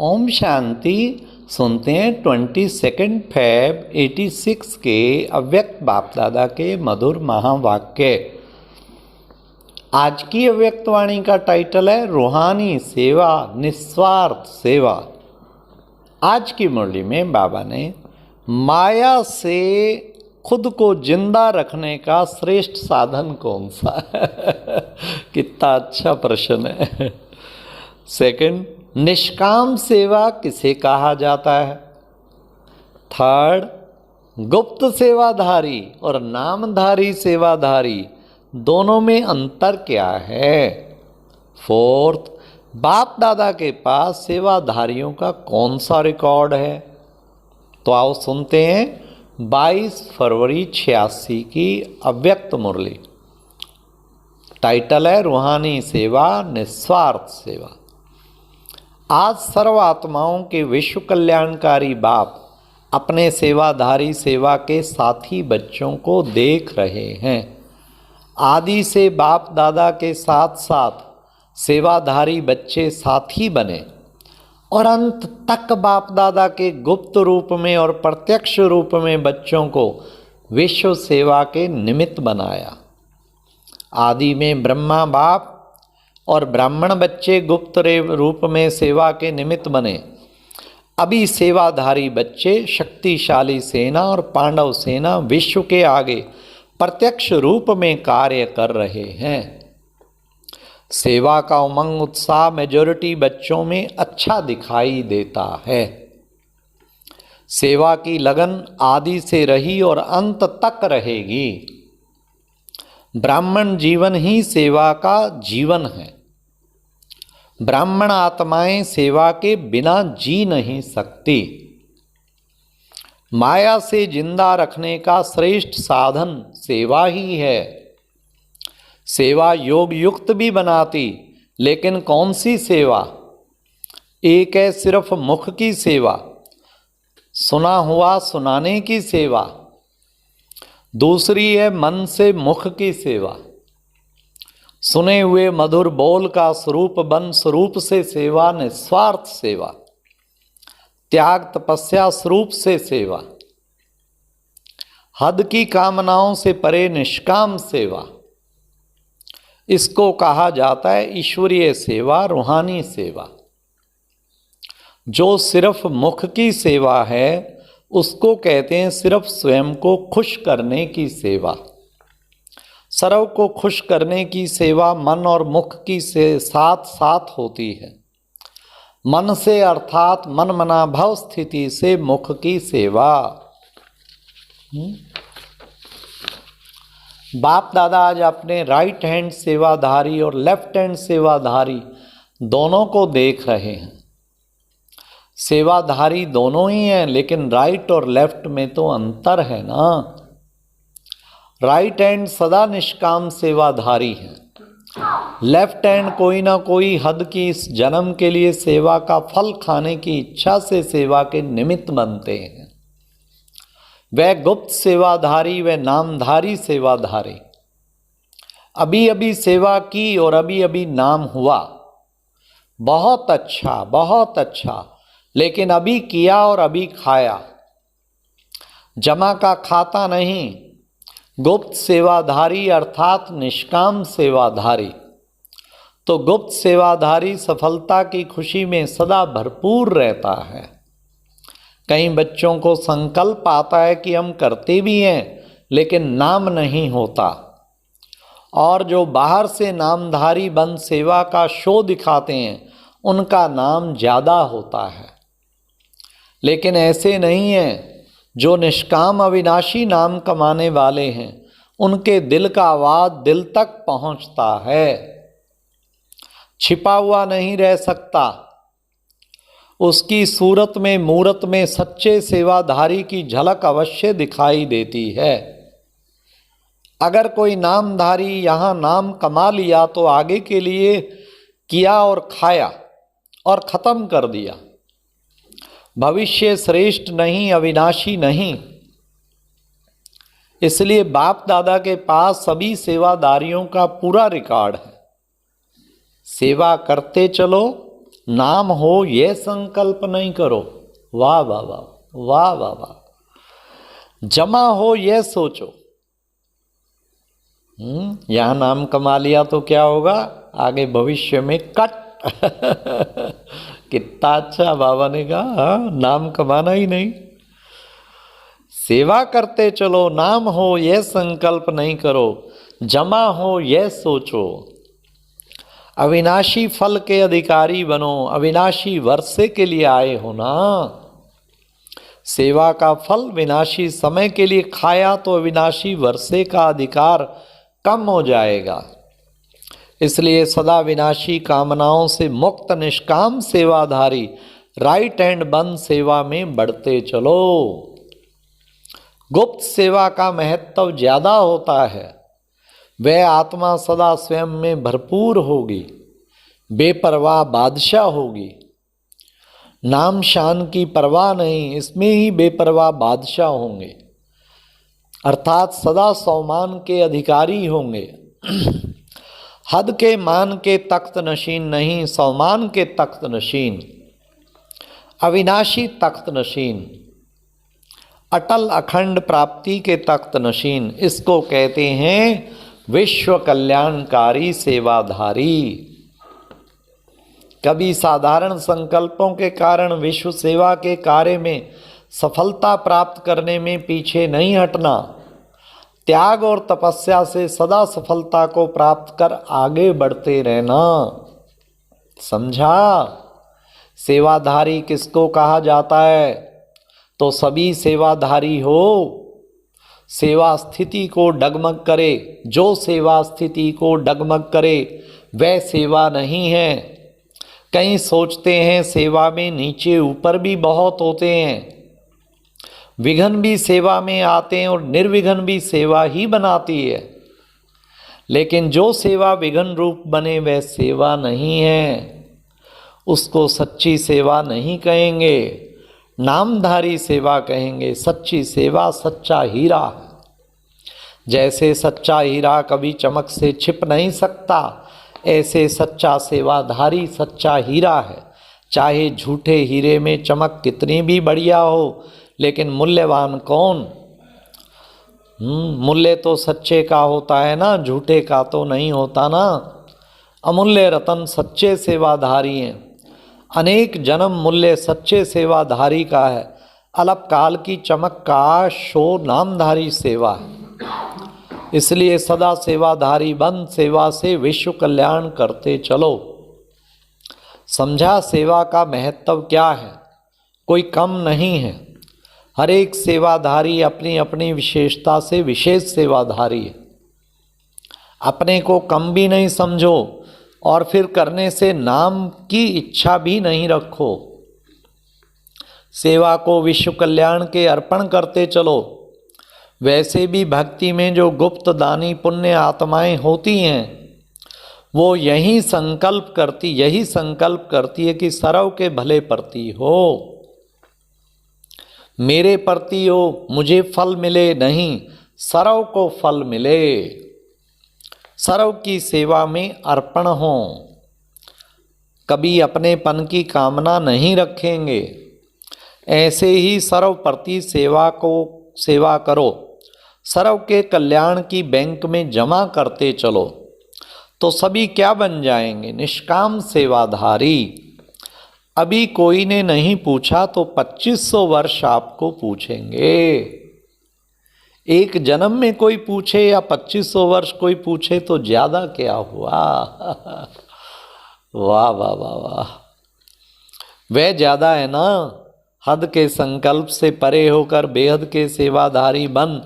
ओम शांति। सुनते हैं 22 फेब 86 के अव्यक्त बाप दादा के मधुर महावाक्य। आज की अव्यक्त वाणी का टाइटल है रूहानी सेवा, निस्वार्थ सेवा। आज की मुरली में बाबा ने माया से खुद को जिंदा रखने का श्रेष्ठ साधन कौन सा है? कितना अच्छा प्रश्न है। सेकंड, निष्काम सेवा किसे कहा जाता है? थर्ड, गुप्त सेवाधारी और नामधारी सेवाधारी दोनों में अंतर क्या है? फोर्थ, बाप दादा के पास सेवाधारियों का कौन सा रिकॉर्ड है? तो आओ सुनते हैं 22 फरवरी 86 की अव्यक्त मुरली। टाइटल है रूहानी सेवा, निस्वार्थ सेवा। आज सर्व आत्माओं के विश्व कल्याणकारी बाप अपने सेवाधारी सेवा के साथी बच्चों को देख रहे हैं। आदि से बाप दादा के साथ साथ सेवाधारी बच्चे साथी बने और अंत तक बाप दादा के गुप्त रूप में और प्रत्यक्ष रूप में बच्चों को विश्व सेवा के निमित्त बनाया। आदि में ब्रह्मा बाप और ब्राह्मण बच्चे गुप्त रूप में सेवा के निमित्त बने। अभी सेवाधारी बच्चे शक्तिशाली सेना और पांडव सेना विश्व के आगे प्रत्यक्ष रूप में कार्य कर रहे हैं। सेवा का उमंग उत्साह मेजॉरिटी बच्चों में अच्छा दिखाई देता है। सेवा की लगन आदि से रही और अंत तक रहेगी। ब्राह्मण जीवन ही सेवा का जीवन है। ब्राह्मण आत्माएं सेवा के बिना जी नहीं सकती। माया से जिंदा रखने का श्रेष्ठ साधन सेवा ही है। सेवा योग युक्त भी बनाती, लेकिन कौन सी सेवा? एक है सिर्फ मुख की सेवा, सुना हुआ सुनाने की सेवा। दूसरी है मन से मुख की सेवा, सुने हुए मधुर बोल का स्वरूप बन स्वरूप से सेवा, निस्वार्थ सेवा। त्याग तपस्या स्वरूप से सेवा। हद की कामनाओं से परे निष्काम सेवा। इसको कहा जाता है ईश्वरीय सेवा, रूहानी सेवा। जो सिर्फ मुख की सेवा है उसको कहते हैं सिर्फ स्वयं को खुश करने की सेवा। सर्व को खुश करने की सेवा मन और मुख की से साथ साथ होती है। मन से अर्थात मन मना भव स्थिति से मुख की सेवा। बाप दादा आज अपने राइट हैंड सेवाधारी और लेफ्ट हैंड सेवाधारी दोनों को देख रहे हैं। सेवाधारी दोनों ही हैं, लेकिन राइट और लेफ्ट में तो अंतर है ना। राइट हैंड सदा निष्काम सेवाधारी है। लेफ्ट हैंड कोई ना कोई हद की इस जन्म के लिए सेवा का फल खाने की इच्छा से सेवा के निमित्त बनते हैं। वह गुप्त सेवाधारी, वह नामधारी सेवाधारी। अभी अभी सेवा की और अभी अभी नाम हुआ, बहुत अच्छा बहुत अच्छा, लेकिन अभी किया और अभी खाया। जमा का खाता नहीं। गुप्त सेवाधारी अर्थात निष्काम सेवाधारी। तो गुप्त सेवाधारी सफलता की खुशी में सदा भरपूर रहता है। कई बच्चों को संकल्प आता है कि हम करते भी हैं, लेकिन नाम नहीं होता। और जो बाहर से नामधारी बन सेवा का शो दिखाते हैं उनका नाम ज़्यादा होता है। लेकिन ऐसे नहीं है। जो निष्काम अविनाशी नाम कमाने वाले हैं उनके दिल का आवाज दिल तक पहुंचता है, छिपा हुआ नहीं रह सकता। उसकी सूरत में मूरत में सच्चे सेवाधारी की झलक अवश्य दिखाई देती है। अगर कोई नामधारी यहाँ नाम कमा लिया तो आगे के लिए किया और खाया और ख़त्म कर दिया। भविष्य श्रेष्ठ नहीं, अविनाशी नहीं। इसलिए बाप दादा के पास सभी सेवादारियों का पूरा रिकॉर्ड है। सेवा करते चलो नाम हो ये संकल्प नहीं करो। वाह वाह वाह, वाह वाह वाह। जमा हो ये सोचो। यहां नाम कमा लिया तो क्या होगा, आगे भविष्य में कट। कितना अच्छा बाबा ने कहा, हाँ, नाम कमाना ही नहीं, सेवा करते चलो। नाम हो यह संकल्प नहीं करो, जमा हो यह सोचो। अविनाशी फल के अधिकारी बनो, अविनाशी वर्षे के लिए आए हो ना। सेवा का फल विनाशी समय के लिए खाया तो अविनाशी वर्षे का अधिकार कम हो जाएगा। इसलिए सदा विनाशी कामनाओं से मुक्त निष्काम सेवाधारी राइट एंड बंद सेवा में बढ़ते चलो। गुप्त सेवा का महत्व ज्यादा होता है। वह आत्मा सदा स्वयं में भरपूर होगी, बेपरवाह बादशाह होगी। नाम शान की परवाह नहीं, इसमें ही बेपरवाह बादशाह होंगे, अर्थात सदा सम्मान के अधिकारी होंगे। हद के मान के तख्त नशीन नहीं, सम्मान के तख्त नशीन, अविनाशी तख्त नशीन, अटल अखंड प्राप्ति के तख्त नशीन। इसको कहते हैं विश्व कल्याणकारी सेवाधारी। कभी साधारण संकल्पों के कारण विश्व सेवा के कार्य में सफलता प्राप्त करने में पीछे नहीं हटना। त्याग और तपस्या से सदा सफलता को प्राप्त कर आगे बढ़ते रहना। समझा? सेवाधारी किसको कहा जाता है? तो सभी सेवाधारी हो। सेवा स्थिति को डगमग करे, जो सेवा स्थिति को डगमग करे वह सेवा नहीं है। कई सोचते हैं सेवा में नीचे ऊपर भी बहुत होते हैं, विघ्न भी सेवा में आते हैं और निर्विघ्न भी सेवा ही बनाती है। लेकिन जो सेवा विघ्न रूप बने वह सेवा नहीं है, उसको सच्ची सेवा नहीं कहेंगे, नामधारी सेवा कहेंगे। सच्ची सेवा सच्चा हीरा है। जैसे सच्चा हीरा कभी चमक से छिप नहीं सकता, ऐसे सच्चा सेवाधारी सच्चा हीरा है। चाहे झूठे हीरे में चमक कितनी भी बढ़िया हो, लेकिन मूल्यवान कौन? मूल्य तो सच्चे का होता है ना, झूठे का तो नहीं होता ना। अमूल्य रतन सच्चे सेवाधारी हैं। अनेक जन्म मूल्य सच्चे सेवाधारी का है। अल्पकाल की चमक का शोर नामधारी सेवा है। इसलिए सदा सेवाधारी बन सेवा से विश्व कल्याण करते चलो। समझा सेवा का महत्व क्या है? कोई कम नहीं है। हर एक सेवाधारी अपनी अपनी विशेषता से विशेष सेवाधारी है। अपने को कम भी नहीं समझो और फिर करने से नाम की इच्छा भी नहीं रखो। सेवा को विश्व कल्याण के अर्पण करते चलो। वैसे भी भक्ति में जो गुप्त दानी पुण्य आत्माएं होती हैं, वो यही संकल्प करती है कि सर्व के भले प्रति हो, मेरे प्रति हो, मुझे फल मिले नहीं, सर्व को फल मिले, सर्व की सेवा में अर्पण हो। कभी अपनेपन की कामना नहीं रखेंगे। ऐसे ही सर्व प्रति सेवा करो। सर्व के कल्याण की बैंक में जमा करते चलो तो सभी क्या बन जाएंगे? निष्काम सेवाधारी। अभी कोई ने नहीं पूछा तो 2500 वर्ष आपको पूछेंगे। एक जन्म में कोई पूछे या 2500 वर्ष कोई पूछे तो ज्यादा क्या हुआ? वाह वाह वाह वाह, वह ज्यादा है ना। हद के संकल्प से परे होकर बेहद के सेवाधारी बन,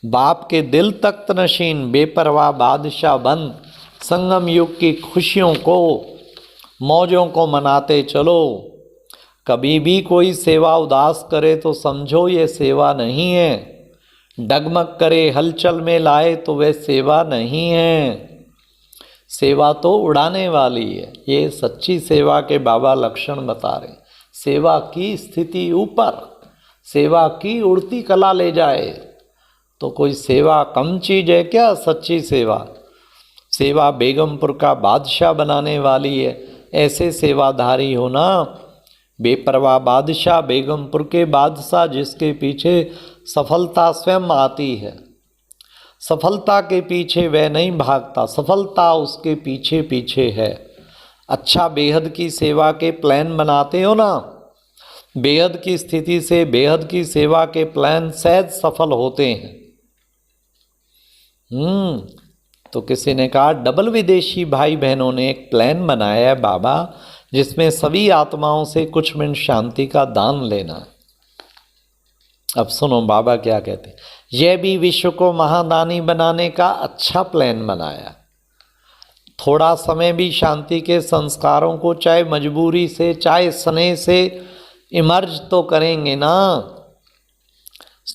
बाप के दिल तख्त नशीन बेपरवाह बादशाह बन, संगम युग की खुशियों को मौजों को मनाते चलो। कभी भी कोई सेवा उदास करे तो समझो ये सेवा नहीं है। डगमग करे हलचल में लाए तो वह सेवा नहीं है। सेवा तो उड़ाने वाली है। ये सच्ची सेवा के बाबा लक्षण बता रहे। सेवा की स्थिति ऊपर, सेवा की उड़ती कला ले जाए तो कोई सेवा कम चीज है क्या? सच्ची सेवा, सेवा बेगमपुर का बादशाह बनाने वाली है। ऐसे सेवाधारी हो ना। बेपरवाह बादशाह, बेगमपुर के बादशाह, जिसके पीछे सफलता स्वयं आती है। सफलता के पीछे वह नहीं भागता, सफलता उसके पीछे पीछे है। अच्छा, बेहद की सेवा के प्लान बनाते हो ना, बेहद की स्थिति से बेहद की सेवा के प्लान सहज सफल होते हैं। तो किसी ने कहा डबल विदेशी भाई बहनों ने एक प्लान बनाया है बाबा, जिसमें सभी आत्माओं से कुछ मिनट शांति का दान लेना है। अब सुनो बाबा क्या कहते हैं। यह भी विश्व को महादानी बनाने का अच्छा प्लान बनाया। थोड़ा समय भी शांति के संस्कारों को चाहे मजबूरी से चाहे स्नेह से इमर्ज तो करेंगे ना।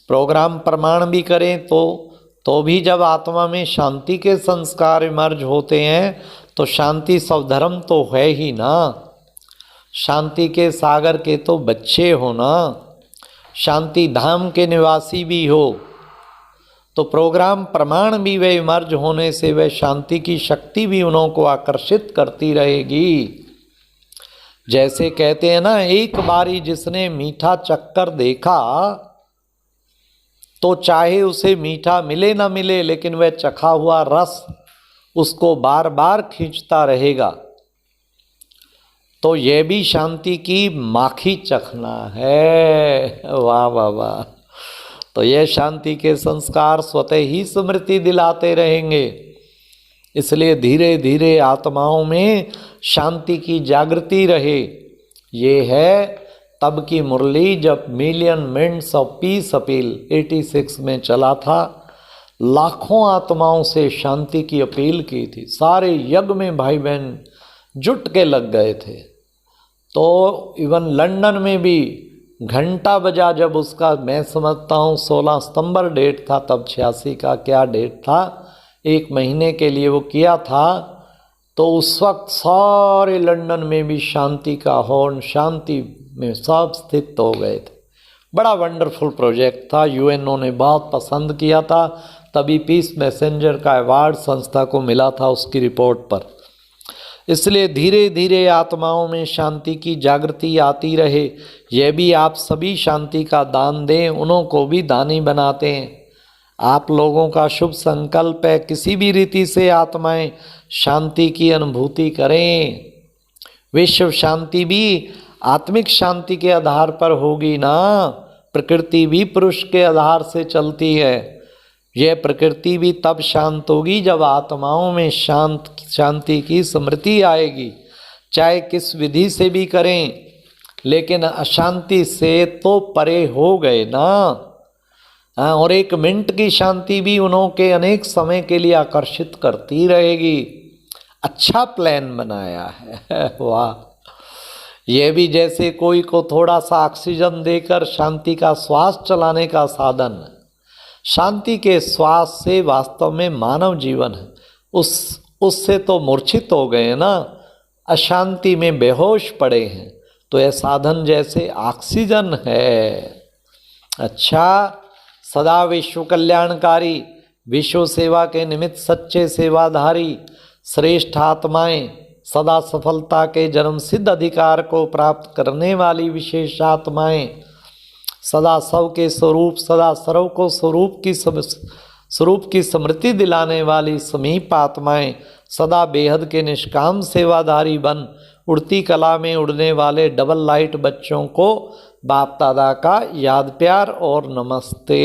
प्रोग्राम प्रमाण भी करें तो भी जब आत्मा में शांति के संस्कार इमर्ज होते हैं तो शांति स्वधर्म तो है ही ना। शांति के सागर के तो बच्चे हो ना, शांति धाम के निवासी भी हो, तो प्रोग्राम प्रमाण भी वे इमर्ज होने से वह शांति की शक्ति भी उन्हों को आकर्षित करती रहेगी। जैसे कहते हैं ना, एक बारी जिसने मीठा चक्कर देखा तो चाहे उसे मीठा मिले ना मिले, लेकिन वह चखा हुआ रस उसको बार बार खींचता रहेगा। तो यह भी शांति की माखी चखना है। वाह वाह वाह। तो यह शांति के संस्कार स्वतः ही स्मृति दिलाते रहेंगे। इसलिए धीरे धीरे आत्माओं में शांति की जागृति रहे। ये है तब की मुरली जब million minutes of peace appeal 86 में चला था। लाखों आत्माओं से शांति की अपील की थी। सारे यज्ञ में भाई बहन जुट के लग गए थे। तो इवन लंदन में भी घंटा बजा जब उसका, मैं समझता हूँ 16 सितंबर डेट था, तब 86 का क्या डेट था, 1 महीने के लिए वो किया था। तो उस वक्त सारे लंदन में भी शांति का हॉर्न, शांति में सब स्थित हो गए थे। बड़ा वंडरफुल प्रोजेक्ट था, यूएनओ ने बहुत पसंद किया था। तभी पीस मैसेंजर का अवार्ड संस्था को मिला था उसकी रिपोर्ट पर। इसलिए धीरे धीरे आत्माओं में शांति की जागृति आती रहे। यह भी आप सभी शांति का दान दें, उन्हों को भी दानी बनाते हैं। आप लोगों का शुभ संकल्प है, किसी भी रीति से आत्माएं शांति की अनुभूति करें। विश्व शांति भी आत्मिक शांति के आधार पर होगी ना। प्रकृति भी पुरुष के आधार से चलती है। यह प्रकृति भी तब शांत होगी जब आत्माओं में शांति की स्मृति आएगी। चाहे किस विधि से भी करें, लेकिन अशांति से तो परे हो गए ना। और 1 मिनट की शांति भी उन्हों के अनेक समय के लिए आकर्षित करती रहेगी। अच्छा प्लान बनाया है। वाह। यह भी जैसे कोई को थोड़ा सा ऑक्सीजन देकर शांति का श्वास चलाने का साधन। शांति के श्वास से वास्तव में मानव जीवन है। उससे तो मूर्छित हो गए ना, अशांति में बेहोश पड़े हैं। तो यह साधन जैसे ऑक्सीजन है। अच्छा, सदा विश्व कल्याणकारी, विश्व सेवा के निमित्त सच्चे सेवाधारी श्रेष्ठ आत्माएं, सदा सफलता के जन्म सिद्ध अधिकार को प्राप्त करने वाली विशेष आत्माएं, सदा सब के स्वरूप, सदा सर्व को स्वरूप की स्मृति दिलाने वाली समीप आत्माएं, सदा बेहद के निष्काम सेवाधारी बन उड़ती कला में उड़ने वाले डबल लाइट बच्चों को बाप दादा का याद प्यार और नमस्ते।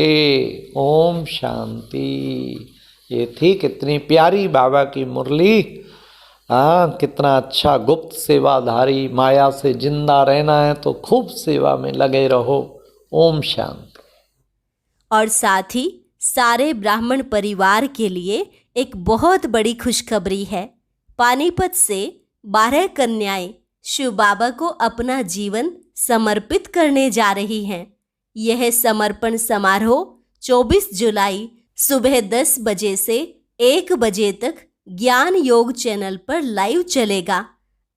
ओम शांति। ये थी कितनी प्यारी बाबा की मुरली। कितना अच्छा गुप्त सेवाधारी। माया से जिंदा रहना है तो खूब सेवा में लगे रहो। ओम शांति। और साथ ही सारे ब्राह्मण परिवार के लिए एक बहुत बड़ी खुशखबरी है। पानीपत से 12 कन्याएं शिव बाबा को अपना जीवन समर्पित करने जा रही हैं। यह समर्पण समारोह 24 जुलाई सुबह 10 बजे से 1 बजे तक ज्ञान योग चैनल पर लाइव चलेगा।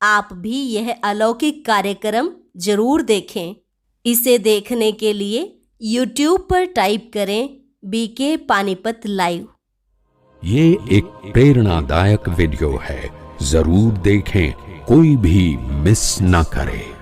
आप भी यह अलौकिक कार्यक्रम जरूर देखें। इसे देखने के लिए YouTube पर टाइप करें BK पानीपत लाइव। ये एक प्रेरणादायक वीडियो है, जरूर देखें। कोई भी मिस न करे।